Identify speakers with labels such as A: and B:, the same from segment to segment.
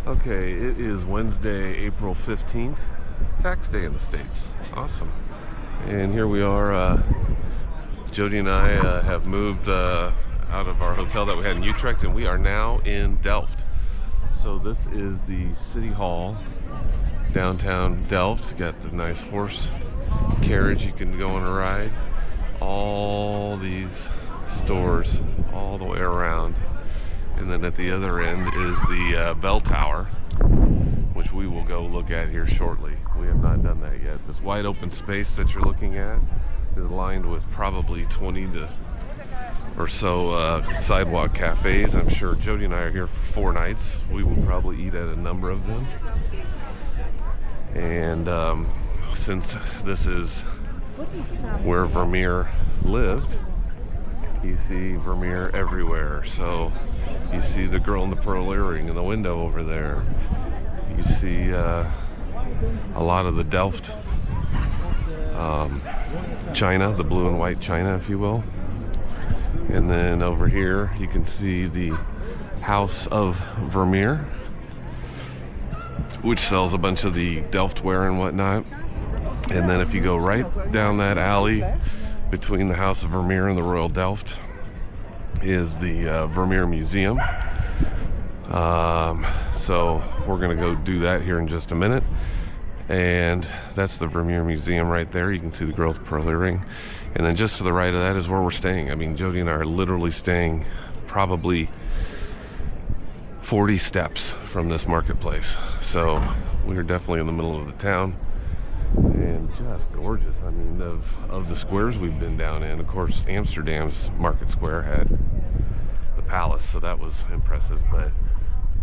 A: Okay, it is Wednesday, April 15th, tax day in the States. Awesome. And here we are. Jody and I have moved out of our hotel that we had in Utrecht, and we are now in Delft. So this is the City Hall, downtown Delft. Got the nice horse carriage you can go on a ride. All these stores all the way around. And then at the other end is the bell tower, which we will go look at here shortly. We have not done that yet. This wide open space that you're looking at is lined with probably 20 or so sidewalk cafes. I'm sure Jody and I are here for 4 nights. We will probably eat at a number of them. And since this is where Vermeer lived, you see Vermeer everywhere. So you see the girl in the pearl earring in the window over there. You see a lot of the Delft china, the blue and white china, if you will. And then over here you can see the House of Vermeer, which sells a bunch of the Delft ware and whatnot. And then if you go right down that alley between the House of Vermeer and the Royal Delft is the Vermeer Museum. So we're going to go do that here in just a minute. And that's the Vermeer Museum right there. You can see the girl with the pearl earring. And then just to the right of that is where we're staying. I mean, Jody and I are literally staying probably 40 steps from this marketplace. So we are definitely in the middle of the town. And just gorgeous. I mean, of the squares we've been down in, of course, Amsterdam's Market Square had the palace, so that was impressive. But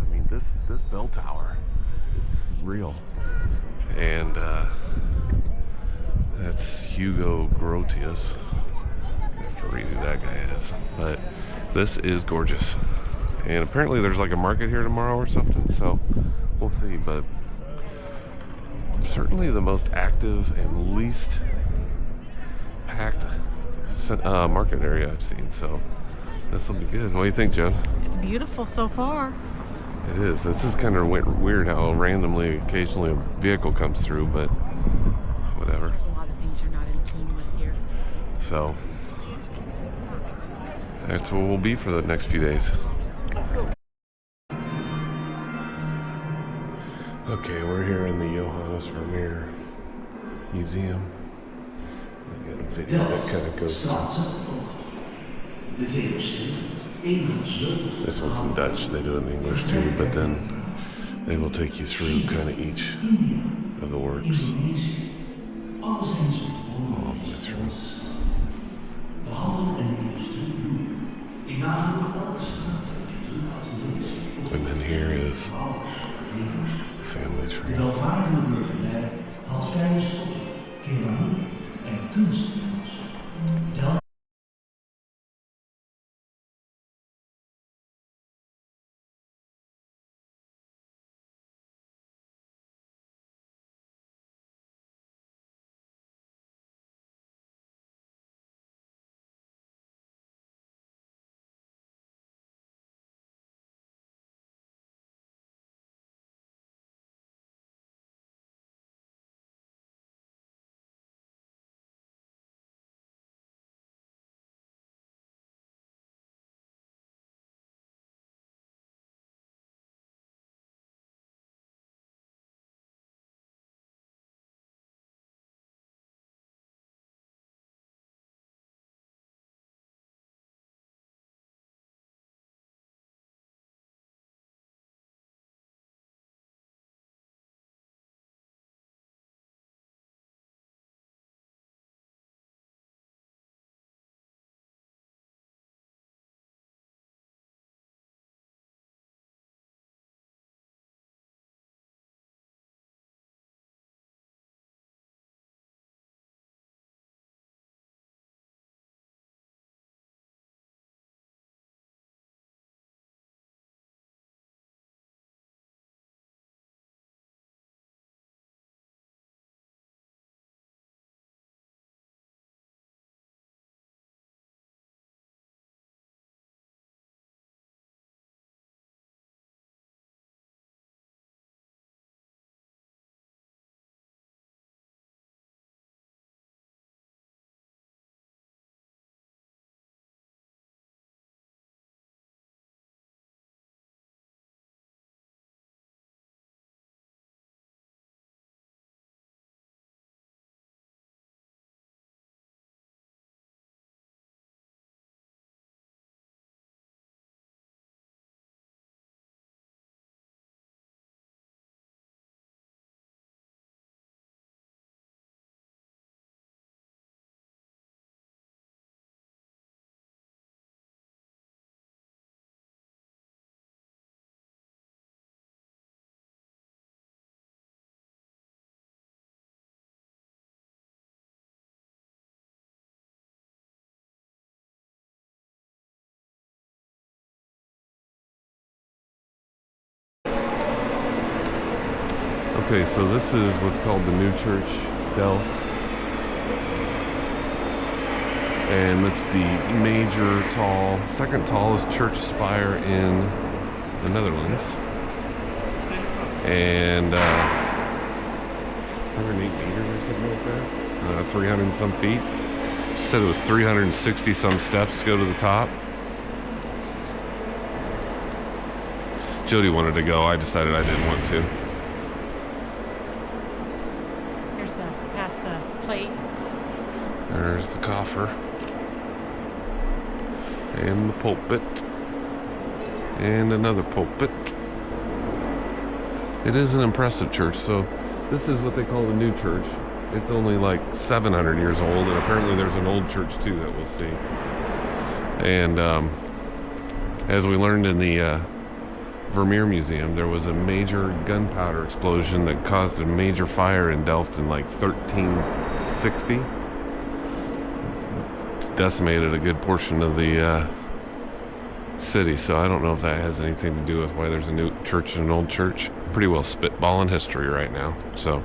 A: I mean, this bell tower is real, and that's Hugo Grotius. I have to read who that guy is, but this is gorgeous. And apparently, there's like a market here tomorrow or something. So we'll see, but. Certainly the most active and least packed market area I've seen, so this will be good. What do you think, Joe?
B: It's beautiful so far.
A: It is. This is kind of weird how randomly, occasionally a vehicle comes through, but whatever.
B: There's a lot of things you're not in tune with here.
A: So that's what we'll be for the next few days. Okay, we're here in the Johannes Vermeer Museum. We got a video that kind of goes through. This one's in Dutch, they do it in English too, but then they will take you through kind of each of the works. All the way through. And then here is family tree. De welvarende burgerij had fijne stoffen, keramiek en kunst. Okay, so this is what's called the New Church, Delft. And it's the major second tallest church spire in the Netherlands. And 108 meters or something like that. 300 and some feet. She said it was 360 some steps to go to the top. Jody wanted to go. I decided I didn't want to.
B: Here's past the plate.
A: There's the coffer. And the pulpit. And another pulpit. It is an impressive church. So this is what they call the new church. It's only like 700 years old, and apparently there's an old church too that we'll see. And as we learned in the Vermeer Museum, there was a major gunpowder explosion that caused a major fire in Delft in like 1360. It's decimated a good portion of the city, so I don't know if that has anything to do with why there's a new church and an old church. Pretty well spitballing history right now, so.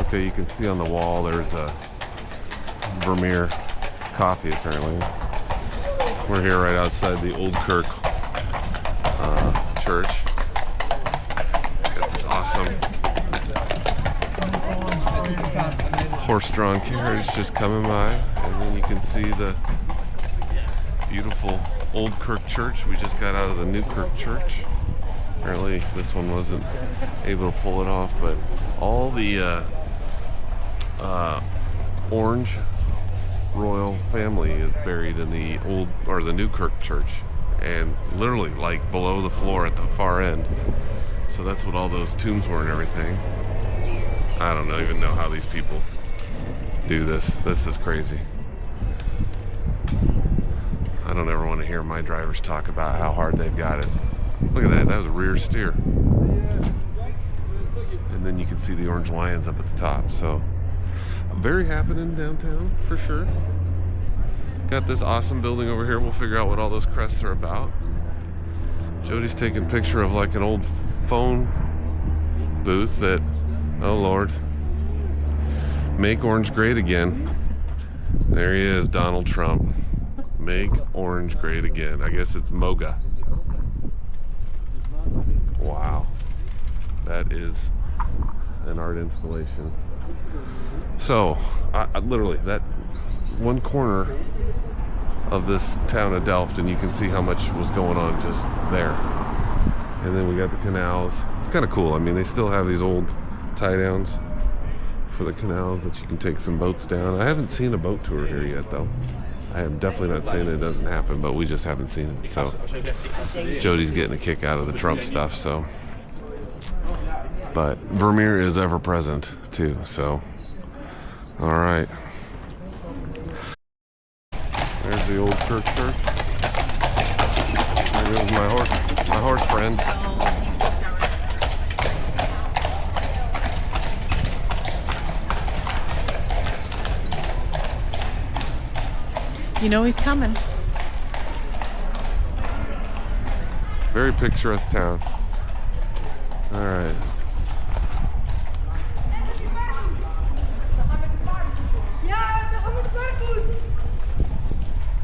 A: Okay, you can see on the wall there's a Vermeer coffee apparently. We're here right outside the Old Kirk church. Got this awesome horse-drawn carriage just coming by, and then you can see the beautiful Old Kirk church. We just got out of the New Kirk church. Apparently this one wasn't able to pull it off, but all the Orange royal family is buried in the the New Kirk church, and literally like below the floor at the far end. So that's what all those tombs were and everything. I don't even know how these people do this. This is crazy. I don't ever want to hear my drivers talk about how hard they've got it. Look at that. That was a rear steer. And then you can see the orange lions up at the top. So very happening downtown for sure. Got this awesome building over here. We'll figure out what all those crests are about. Jody's taking a picture of like an old phone booth that, oh Lord, make orange great again. There he is, Donald Trump. Make orange great again. I guess it's MOGA. Wow. That is an art installation. So, I literally, that one corner of this town of Delft, and you can see how much was going on just there. And then we got the canals. It's kind of cool. I mean, they still have these old tie downs for the canals that you can take some boats down. I haven't seen a boat tour here yet, though. I am definitely not saying it doesn't happen, but we just haven't seen it. So Jody's getting a kick out of the Trump stuff. So, but Vermeer is ever present too. So, all right. There's the Old Kirk Church. There goes my horse friend.
B: You know he's coming.
A: Very picturesque town. All right.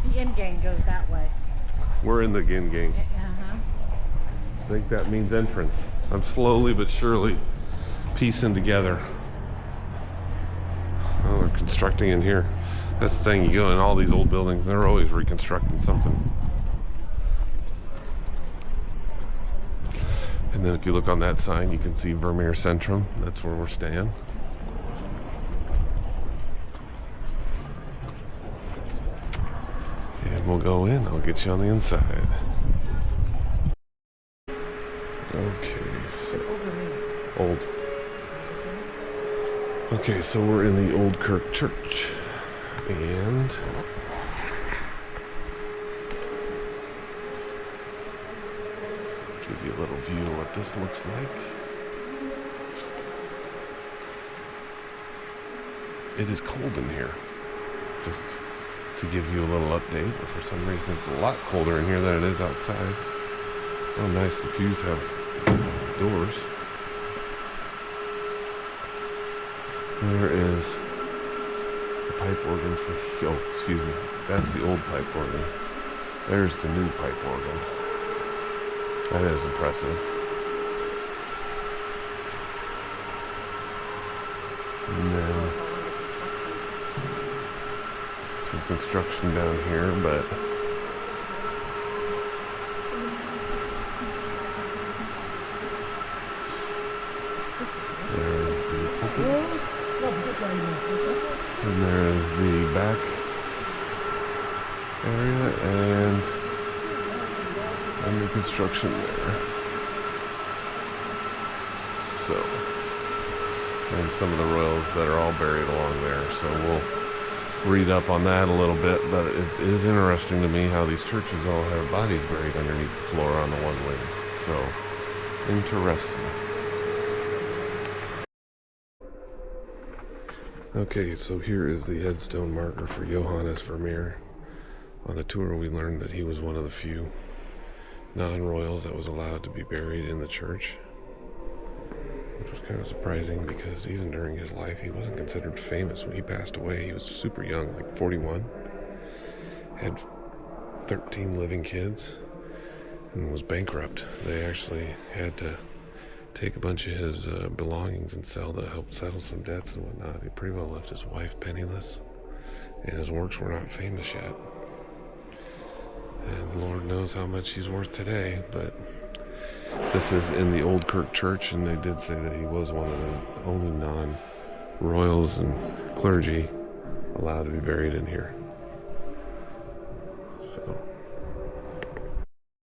B: The in gang goes that way.
A: We're in the Gin Gang.
B: Uh-huh.
A: I think that means entrance. I'm slowly but surely piecing together. Oh, they're constructing in here. That's the thing, you go in all these old buildings, they're always reconstructing something. And then if you look on that sign, you can see Vermeer Centrum. That's where we're staying. And we'll go in. I'll get you on the inside. Okay, so old. Okay, so we're in the Old Kirk Church, and give you a little view of what this looks like. It is cold in here, just to give you a little update. For some reason, it's a lot colder in here than it is outside. Oh, nice, the pews have doors. There is the pipe organ for, oh, excuse me, that's the old pipe organ. There's the new pipe organ. That is impressive. And then some construction down here, but there is the pulpit. And there is the back area and under construction there. So, and some of the royals that are all buried along there. So we'll read up on that a little bit, but it is interesting to me how these churches all have bodies buried underneath the floor on the one wing. So, interesting. Okay, so here is the headstone marker for Johannes Vermeer. On the tour, we learned that he was one of the few non-royals that was allowed to be buried in the church, which was kind of surprising because even during his life, he wasn't considered famous. When he passed away, he was super young, like 41, had 13 living kids, and was bankrupt. They actually had to take a bunch of his belongings and sell to help settle some debts and whatnot. He pretty well left his wife penniless, and his works were not famous yet. And Lord knows how much he's worth today, but this is in the Old Kirk Church, and they did say that he was one of the only non-royals and clergy allowed to be buried in here. So